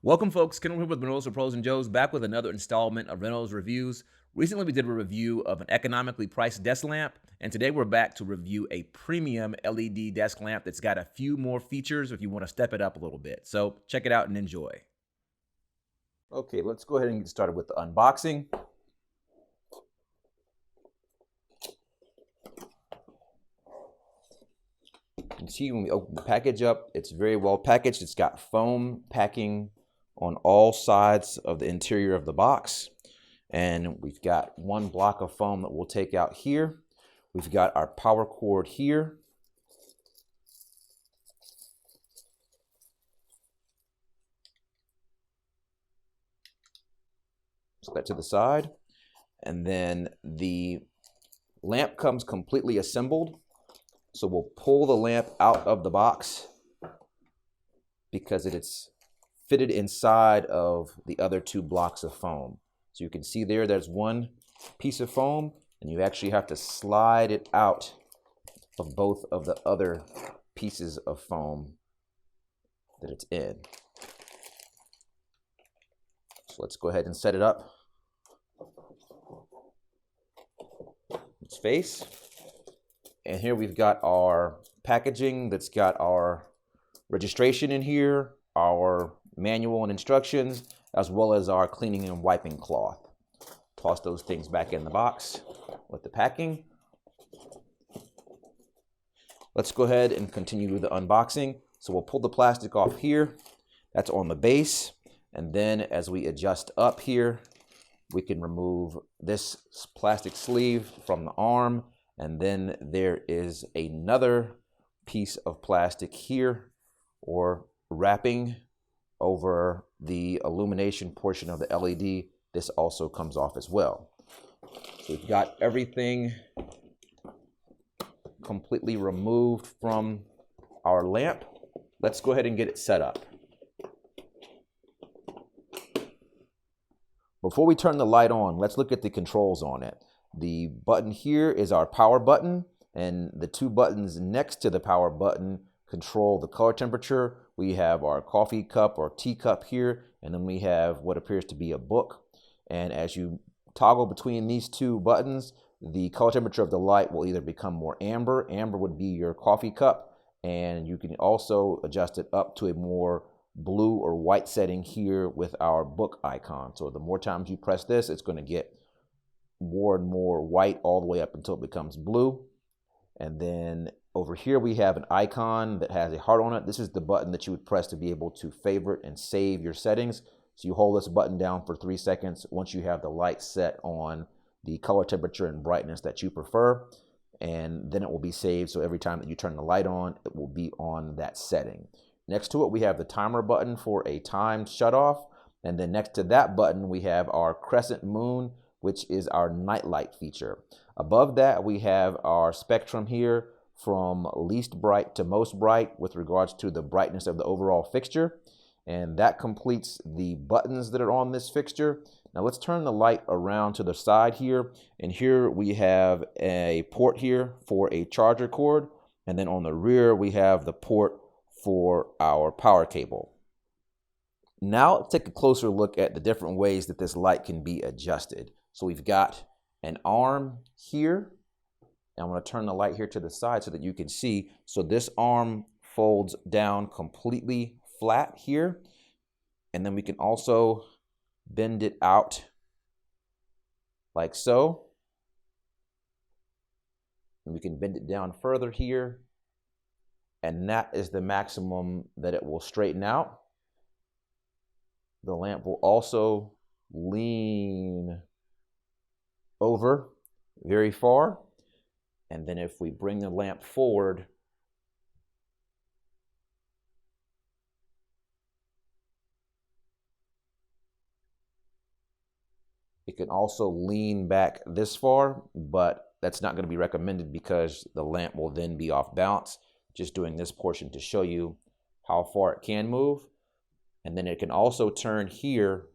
Welcome, folks. Ken here with Reynolds for Pros and Joes, back with another installment of Reynolds Reviews. Recently, we did a review of an economically priced desk lamp, and today we're back to review a premium LED desk lamp that's got a few more features if you want to step it up a little bit. So check it out and enjoy. Okay, let's go ahead and get started with the unboxing. You can see when we open the package up, it's very well packaged. It's got foam packing on all sides of the interior of the box. And we've got one block of foam that we'll take out here. We've got our power cord here. Set that to the side. And then the lamp comes completely assembled. So we'll pull the lamp out of the box because it's fitted inside of the other two blocks of foam. So you can see there's one piece of foam, and you actually have to slide it out of both of the other pieces of foam that it's in. So let's go ahead and set it up. Its face. And here we've got our packaging that's got our registration in here, our manual and instructions, as well as our cleaning and wiping cloth. Toss those things back in the box with the packing. Let's go ahead and continue with the unboxing. So we'll pull the plastic off here. That's on the base. And then as we adjust up here, we can remove this plastic sleeve from the arm. And then there is another piece of plastic here, or wrapping over the illumination portion of the LED. This also comes off as well. So we've got everything completely removed from our lamp. Let's go ahead and get it set up. Before we turn the light on, let's look at the controls on it. The button here is our power button, and the two buttons next to the power button control the color temperature. We have our coffee cup or teacup here, and then we have what appears to be a book. And as you toggle between these two buttons, the color temperature of the light will either become more amber. Amber would be your coffee cup, and you can also adjust it up to a more blue or white setting here with our book icon. So the more times you press this, it's going to get more and more white all the way up until it becomes blue. And then over here we have an icon that has a heart on it. This is the button that you would press to be able to favorite and save your settings. So you hold this button down for 3 seconds once you have the light set on the color temperature and brightness that you prefer, and then it will be saved. So every time that you turn the light on, it will be on that setting. Next to it, we have the timer button for a timed shutoff. And then next to that button, we have our crescent moon, which is our nightlight feature. Above that, we have our spectrum here from least bright to most bright with regards to the brightness of the overall fixture. And that completes the buttons that are on this fixture. Now let's turn the light around to the side here. And here we have a port here for a charger cord. And then on the rear, we have the port for our power cable. Now let's take a closer look at the different ways that this light can be adjusted. So we've got an arm here. I'm going to turn the light here to the side so that you can see. So this arm folds down completely flat here. And then we can also bend it out like so. And we can bend it down further here. And that is the maximum that it will straighten out. The lamp will also lean over very far. And then if we bring the lamp forward, it can also lean back this far, but that's not going to be recommended because the lamp will then be off balance. Just doing this portion to show you how far it can move. And then it can also turn here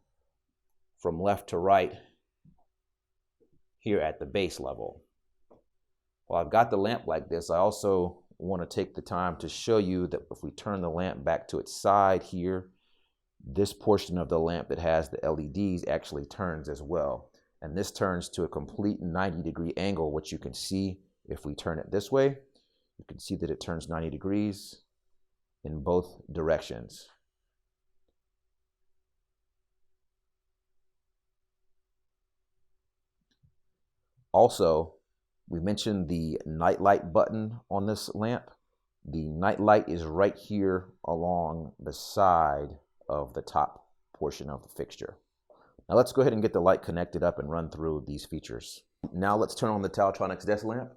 from left to right here at the base level. While I've got the lamp like this, I also want to take the time to show you that if we turn the lamp back to its side here, this portion of the lamp that has the LEDs actually turns as well. And this turns to a complete 90-degree angle, which you can see if we turn it this way. You can see that it turns 90 degrees in both directions. Also, we mentioned the night light button on this lamp. The night light is right here along the side of the top portion of the fixture. Now let's go ahead and get the light connected up and run through these features. Now let's turn on the Taotronics desk lamp.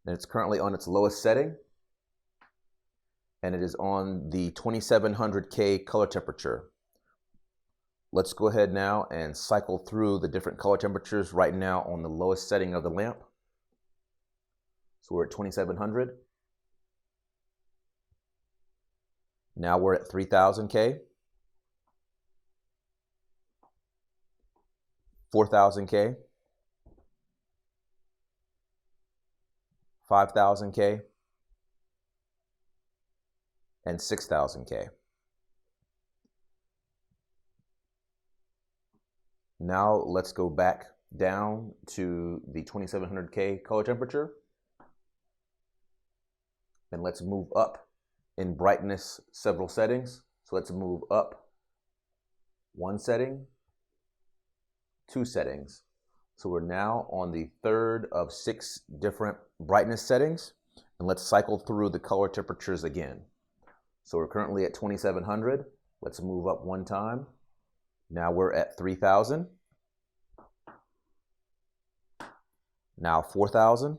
And it's currently on its lowest setting. And it is on the 2700K color temperature. Let's go ahead now and cycle through the different color temperatures right now on the lowest setting of the lamp. So we're at 2700. Now we're at 3000K, 4000K, 5000K, and 6000K. Now let's go back down to the 2700K color temperature. And let's move up in brightness several settings. So let's move up one setting, two settings. So we're now on the third of 6 different brightness settings. And let's cycle through the color temperatures again. So we're currently at 2700. Let's move up one time. Now we're at 3000. Now 4000.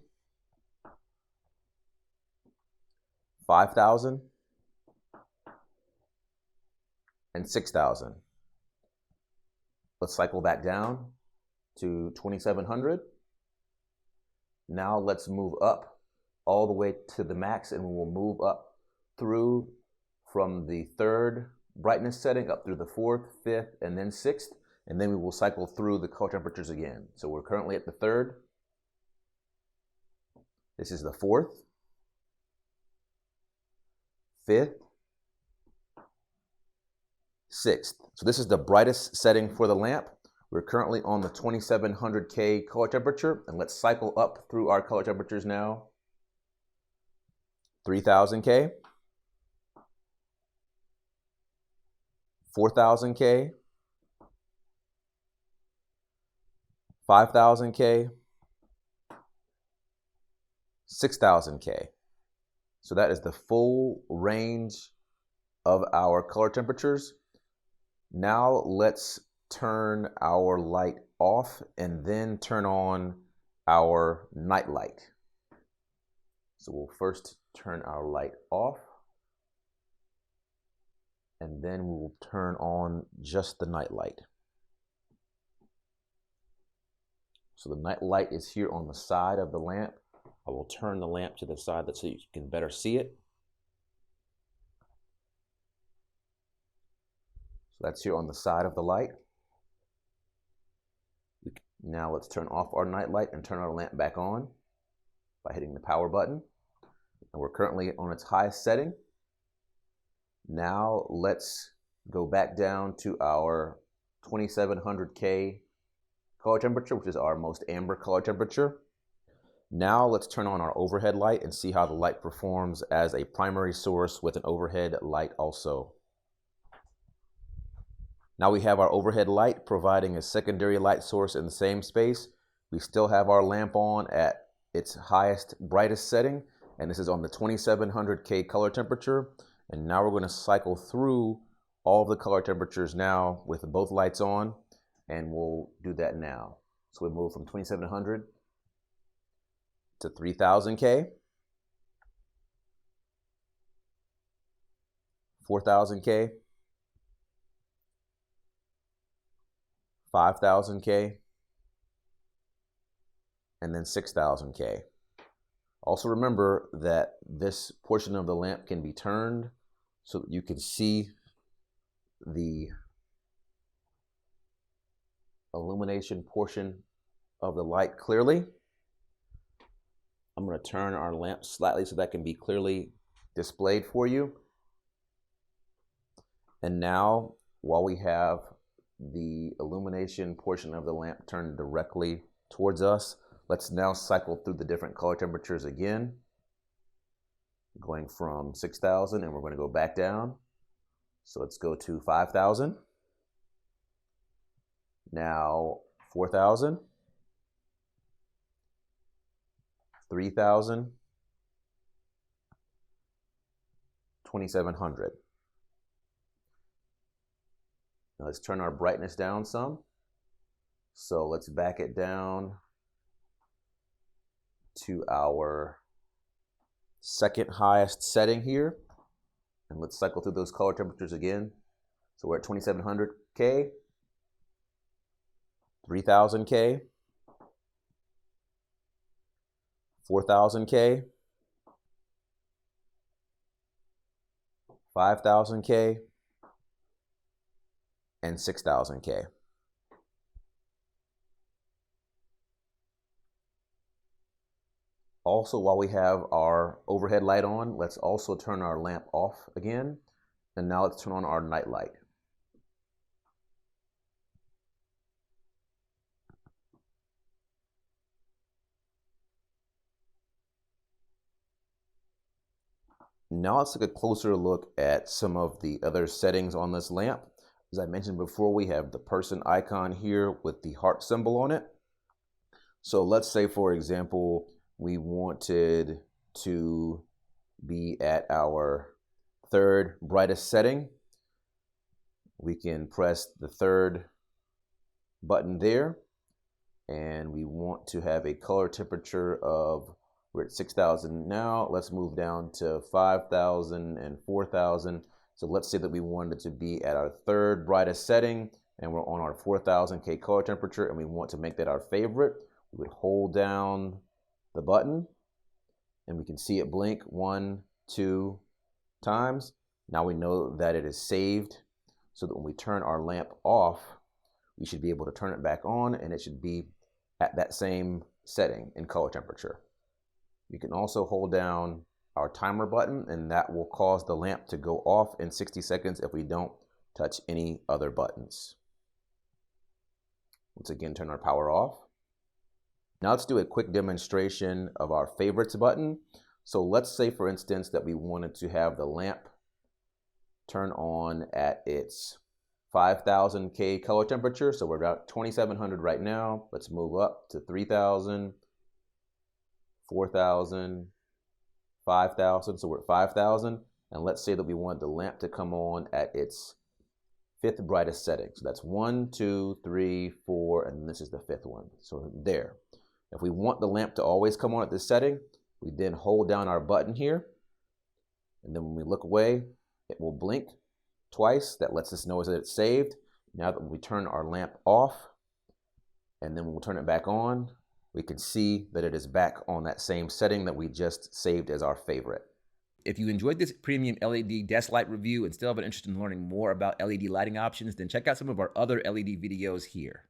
5000 and 6000. Let's cycle back down to 2700. Now let's move up all the way to the max, and we will move up through from the third brightness setting up through the 4th, 5th, and then 6th, and then we will cycle through the color temperatures again. So we're currently at the 3rd. This is the 4th. 5th, 6th. So this is the brightest setting for the lamp. We're currently on the 2700K color temperature, and let's cycle up through our color temperatures now. 3000K, 4000K, 5000K, 6000K. So that is the full range of our color temperatures. Now let's turn our light off and then turn on our night light. So we'll first turn our light off, and then we will turn on just the night light. So the night light is here on the side of the lamp. I will turn the lamp to the side so you can better see it. So that's here on the side of the light. Now let's turn off our night light and turn our lamp back on by hitting the power button. And we're currently on its highest setting. Now let's go back down to our 2700K color temperature, which is our most amber color temperature. Now let's turn on our overhead light and see how the light performs as a primary source with an overhead light also. Now we have our overhead light providing a secondary light source in the same space. We still have our lamp on at its highest, brightest setting, and this is on the 2700K color temperature. And now we're going to cycle through all the color temperatures now with both lights on, and we'll do that now. So we move from 2700 to 3000K, 4000K, 5000K, and then 6000K. Also remember that this portion of the lamp can be turned so that you can see the illumination portion of the light clearly. I'm going to turn our lamp slightly so that can be clearly displayed for you. And now, while we have the illumination portion of the lamp turned directly towards us, let's now cycle through the different color temperatures again, going from 6,000, and we're going to go back down. So let's go to 5,000. Now 4,000, 3,000, 2,700. Now let's turn our brightness down some. So let's back it down to our second highest setting here. And let's cycle through those color temperatures again. So we're at 2,700K, 3,000K, 4,000K, 5,000K, and 6,000K. Also, while we have our overhead light on, let's also turn our lamp off again. And now let's turn on our night light. Now let's take a closer look at some of the other settings on this lamp. As I mentioned before, we have the person icon here with the heart symbol on it. So let's say, for example, we wanted to be at our third brightest setting. We can press the third button there, and we want to have a color temperature of, we're at 6,000 now. Let's move down to 5,000 and 4,000. So let's say that we wanted to be at our third brightest setting, and we're on our 4,000K color temperature, and we want to make that our favorite. We would hold down the button, and we can see it blink 1, 2 times. Now we know that it is saved, so that when we turn our lamp off, we should be able to turn it back on, and it should be at that same setting in color temperature. You can also hold down our timer button, and that will cause the lamp to go off in 60 seconds if we don't touch any other buttons. Once again, turn our power off. Now let's do a quick demonstration of our favorites button. So let's say, for instance, that we wanted to have the lamp turn on at its 5,000K color temperature. So we're about 2,700 right now. Let's move up to 3,000, 4,000, 5,000. So we're at 5,000. And let's say that we want the lamp to come on at its fifth brightest setting. So that's 1, 2, 3, 4, and this is the fifth one. So there. If we want the lamp to always come on at this setting, we then hold down our button here. And then when we look away, it will blink twice. That lets us know that it's saved. Now that we turn our lamp off, and then when we turn it back on, we can see that it is back on that same setting that we just saved as our favorite. If you enjoyed this premium LED desk light review and still have an interest in learning more about LED lighting options, then check out some of our other LED videos here.